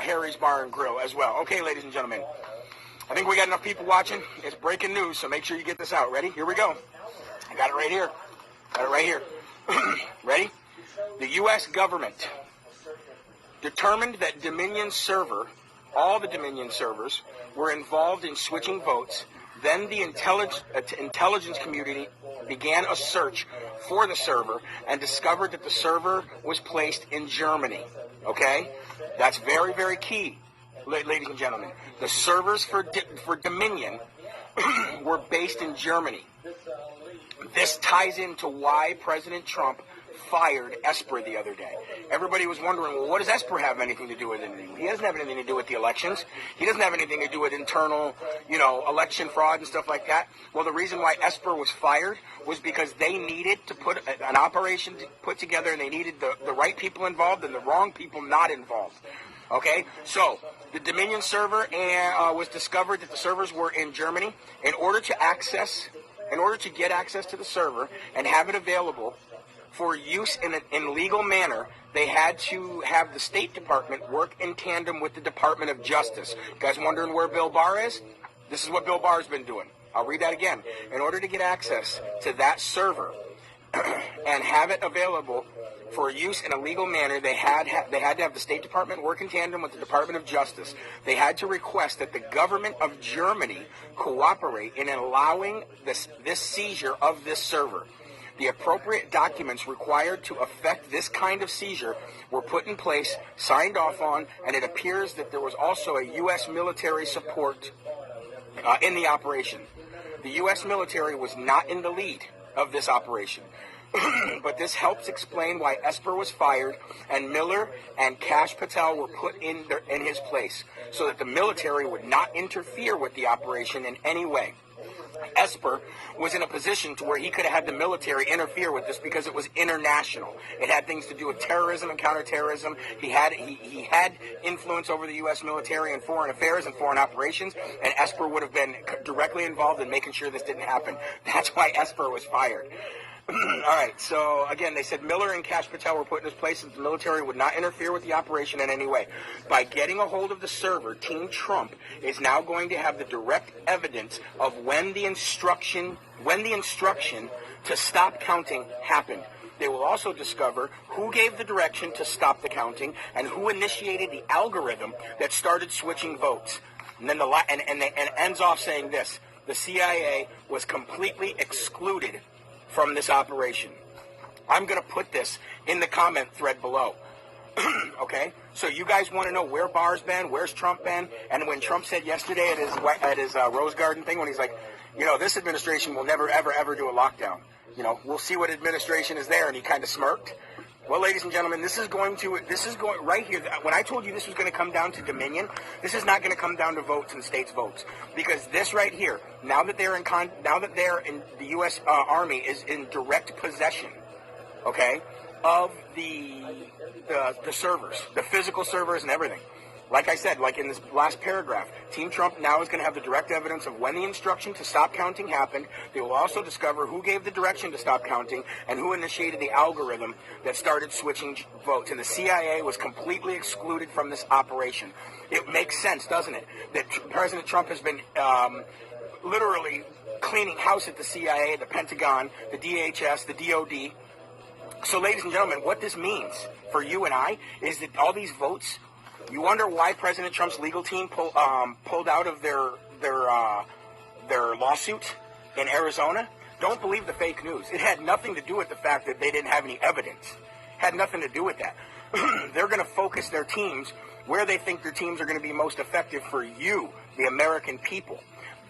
Harry's Bar and Grill as well. Okay, ladies and gentlemen, I think we got enough people watching. It's breaking news, so make sure you get this out. Ready? Here we go. I got it right here. Got it right here. Ready? The U.S. government determined that Dominion server, all the Dominion servers, were involved in switching votes. Then the intelligence community began a search for the server and discovered that the server was placed in Germany. Okay? That's very, very key, ladies and gentlemen. The servers for Dominion were based in Germany. This ties into why President Trump fired Esper the other day. Everybody was wondering, well, what does Esper have anything to do with anything? He doesn't have anything to do with the elections. He doesn't have anything to do with internal, election fraud and stuff like that. Well, the reason why Esper was fired was because they needed to put an operation put together, and they needed the right people involved and the wrong people not involved. Okay? So, the Dominion server was discovered that the servers were in Germany. In order to get access to the server and have it available for use in a legal manner, they had to have the State Department work in tandem with the Department of Justice. You guys wondering where Bill Barr is? This is what Bill Barr's been doing. I'll read that again. In order to get access to that server and have it available for use in a legal manner, they had to have the State Department work in tandem with the Department of Justice. They had to request that the government of Germany cooperate in allowing this seizure of this server. The appropriate documents required to effect this kind of seizure were put in place, signed off on, and it appears that there was also a U.S. military support in the operation. The U.S. military was not in the lead of this operation. But this helps explain why Esper was fired and Miller and Kash Patel were put in his place, so that the military would not interfere with the operation in any way. Esper was in a position to where he could have had the military interfere with this because it was international. It had things to do with terrorism and counterterrorism. He had influence over the U.S. military and foreign affairs and foreign operations, and Esper would have been directly involved in making sure this didn't happen. That's why Esper was fired. All right, so again, they said Miller and Kash Patel were put in his place and the military would not interfere with the operation in any way. By getting a hold of the server, Team Trump is now going to have the direct evidence of when the instruction to stop counting happened. They will also discover who gave the direction to stop the counting and who initiated the algorithm that started switching votes. And then it ends off saying this: the CIA was completely excluded from this operation. I'm going to put this in the comment thread below. Okay? So you guys want to know where Barr's been, where's Trump been? And when Trump said yesterday at his Rose Garden thing, when he's like, this administration will never, ever, ever do a lockdown. We'll see what administration is there. And he kind of smirked. Well, ladies and gentlemen, this is going right here. When I told you this was going to come down to Dominion, this is not going to come down to votes and states' votes, because this right here, now that they're in the U.S. Army is in direct possession, okay, of the servers, the physical servers and everything. Like I said, like in this last paragraph, Team Trump now is going to have the direct evidence of when the instruction to stop counting happened. They will also discover who gave the direction to stop counting and who initiated the algorithm that started switching votes. And the CIA was completely excluded from this operation. It makes sense, doesn't it, that President Trump has been literally cleaning house at the CIA, the Pentagon, the DHS, the DOD. So, ladies and gentlemen, what this means for you and I is that all these votes, you wonder why President Trump's legal team pulled out of their lawsuit in Arizona? Don't believe the fake news. It had nothing to do with the fact that they didn't have any evidence. Had nothing to do with that. They're going to focus their teams where they think their teams are going to be most effective for you, the American people.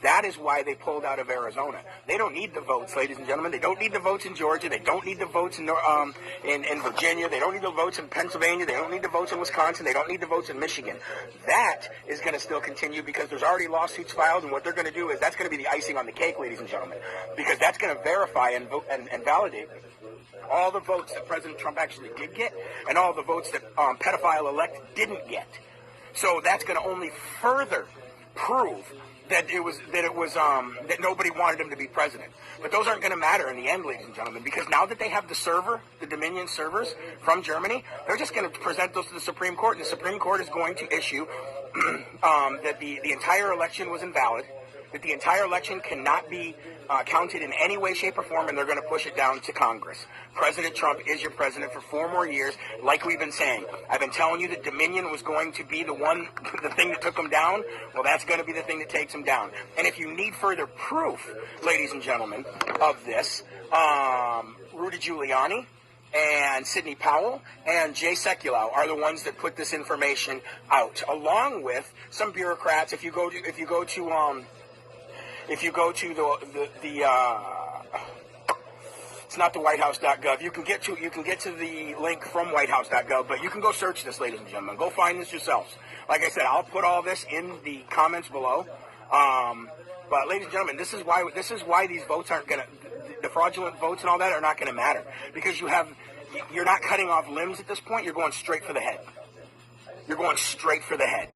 That is why they pulled out of Arizona. They don't need the votes, ladies and gentlemen. They don't need the votes in Georgia. They don't need the votes in Virginia. They don't need the votes in Pennsylvania. They don't need the votes in Wisconsin. They don't need the votes in Michigan. That is going to still continue because there's already lawsuits filed, and what they're going to do is that's going to be the icing on the cake, ladies and gentlemen, because that's going to verify and validate all the votes that President Trump actually did get and all the votes that pedophile-elect didn't get. So that's going to only further prove that that nobody wanted him to be president. But those aren't going to matter in the end, ladies and gentlemen, because now that they have the Dominion servers from Germany, they're just going to present those to the Supreme Court, and the Supreme Court is going to issue that the entire election was invalid, that the entire election cannot be counted in any way, shape, or form, and they're going to push it down to Congress. President Trump is your president for 4 more years, like we've been saying. I've been telling you that Dominion was going to be the thing that took him down. Well, that's going to be the thing that takes him down. And if you need further proof, ladies and gentlemen, of this, Rudy Giuliani and Sidney Powell and Jay Sekulow are the ones that put this information out, along with some bureaucrats. If you go to it's not the whitehouse.gov. You can get to the link from whitehouse.gov, but you can go search this, ladies and gentlemen. Go find this yourselves. Like I said, I'll put all this in the comments below. But ladies and gentlemen, this is why these votes aren't going to, the fraudulent votes and all that are not going to matter, because you're not cutting off limbs at this point. You're going straight for the head. You're going straight for the head.